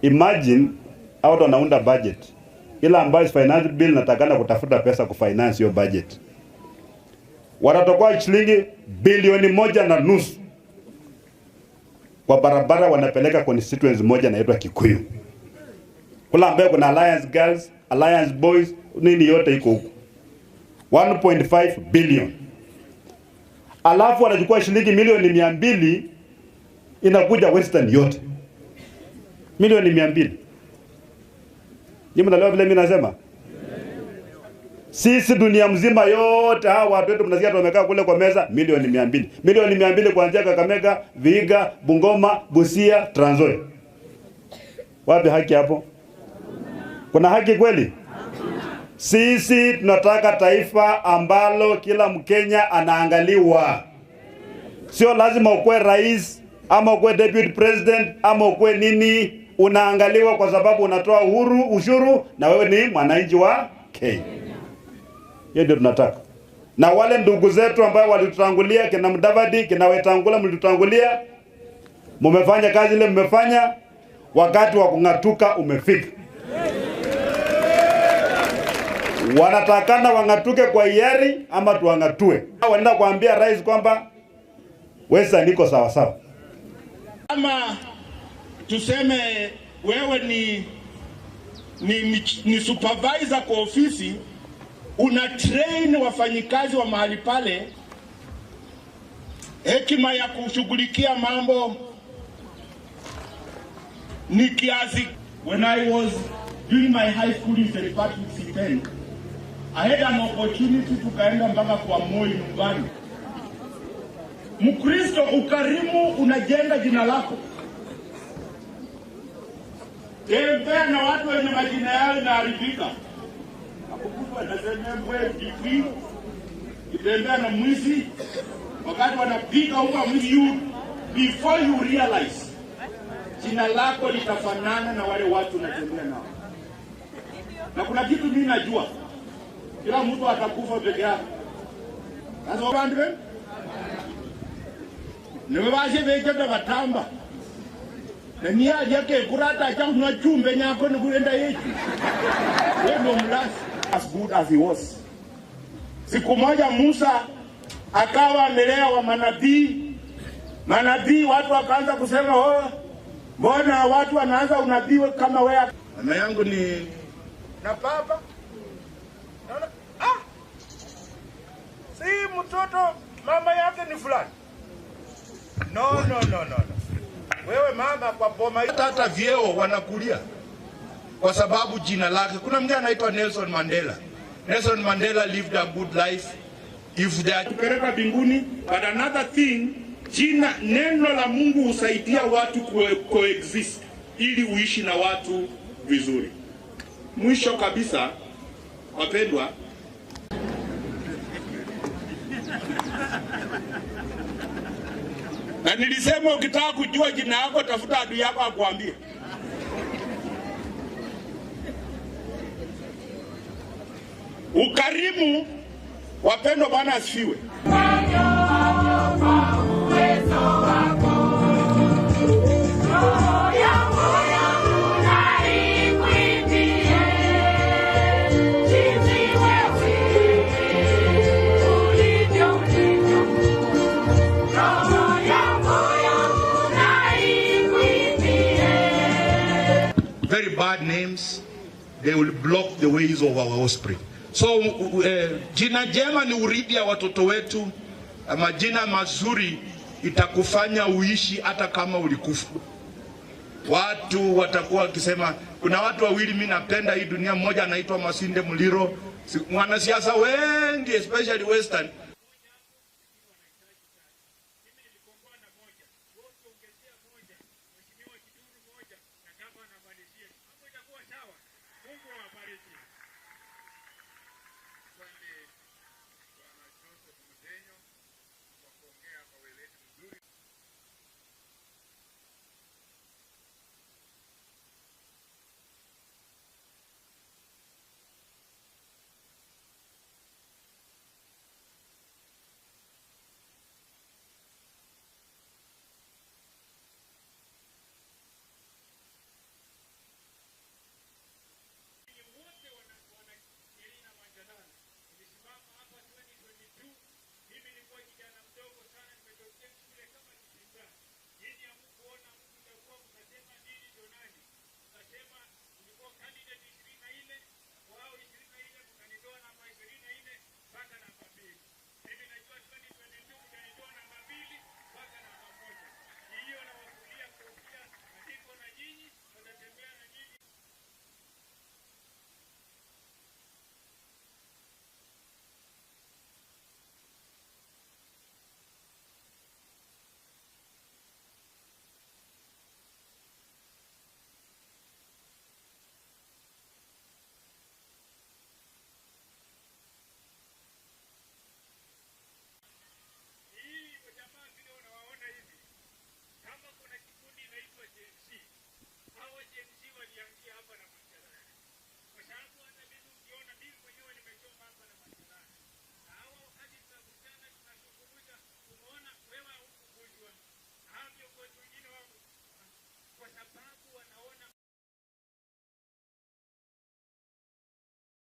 Imagine out wanaunda budget. Ila ambayo finance bill natakana kutafuta pesa kufinance your budget. Wanatokoa shilingi bilioni 1.5 kwa barabara wanapeleka constituency moja inaitwa Kikuyu. Kula ambayo kuna Alliance Girls, Alliance Boys, nini yote iko huko. 1.5 billion. Alafu wanachukua shilingi milioni 200 inakuja Western yote. Milioni 200. Nyinyi mnaelewa vile mimi nasema? Sisi dunia mzima yote hawa watu wetu mnasikia wamekaa kule kwa meza milioni 200. Milioni 200 kuanzia Kakamega, Vihiga, Bungoma, Busia, Trans Nzoia. Wapi haki hapo? Kuna haki kweli? Sisi tunataka taifa ambalo kila Mkenya anaangaliwa. Sio lazima ukue rais ama ukue deputy president ama ukue nini, unaangaliwa kwa sababu unatoa ushuru na wewe ni mwananchi wa Kenya. Hiyo ndio tunataka. Na wale ndugu zetu ambao walitutangulia, kina Mudavadi, kina Wetangula mlitutangulia, mmefanya kazi ile mmefanya, wakati wa kung'atuka umefika. Wanatakana wang'atuke kwa hiari ama tuangatue. Wanaenda kuambia rais kwamba wewe niko sawa sawa. Kama tuseme wewe ni supervisor kwa ofisi, una train wafanyikazi wa mahali pale hekima ya kushughulikia mambo ni kiasi. When I was doing my high school in St. Patrick's City, I had an opportunity tukaenda mpaka kwa Moi nyumbani. Mkristo ukarimu unajenga jina lako. Tembea na watu wenye majina yao inaharibika. Akukutwa nasema wewe jipi. Tembea na mwizi wakati wanapiga huko mwizi, before you realize jina lako litafanana na wale watu unatembea nao. Na kuna kitu mimi najua, kila mtu atakufa peke yake. Sasa wapande niwebaje beje batamba ni aje ke kurata changu chumbe nyako ni kuenda yetu. Wewe ndo mlasi. As good as he was. Siku moja Musa akawa amelea wa manabii watu wakaanza kusema oh, mbona watu wanaanza unabii kama wewe. Mama yangu ni na baba naona si mtoto mama yake ni fulani. No. Wewe mama kwa boma hata vyeo wanakulia kwa sababu jina lake. Kuna mtu anaitwa Nelson Mandela. Nelson Mandela lived a good life. If they are kupeleka mbinguni, but another thing, jina neno la Mungu husaidia watu coexist ili uishi na watu vizuri. Mwisho kabisa, wapendwa, na nilisema ukitaka kujua jina lako tafuta adui yako akuambie. Ukarimu, wapendwa, Bwana asifiwe. Very bad names, they will block the ways of our offspring. So jina jema ni urithi ya watoto wetu. Majina mazuri itakufanya uishi hata kama ulikufa. Watu watakuwa wakisema, kuna watu wawili mimi napenda hii dunia, mmoja anaitwa Masinde Muliro, mwanasiasa wengi especially Western.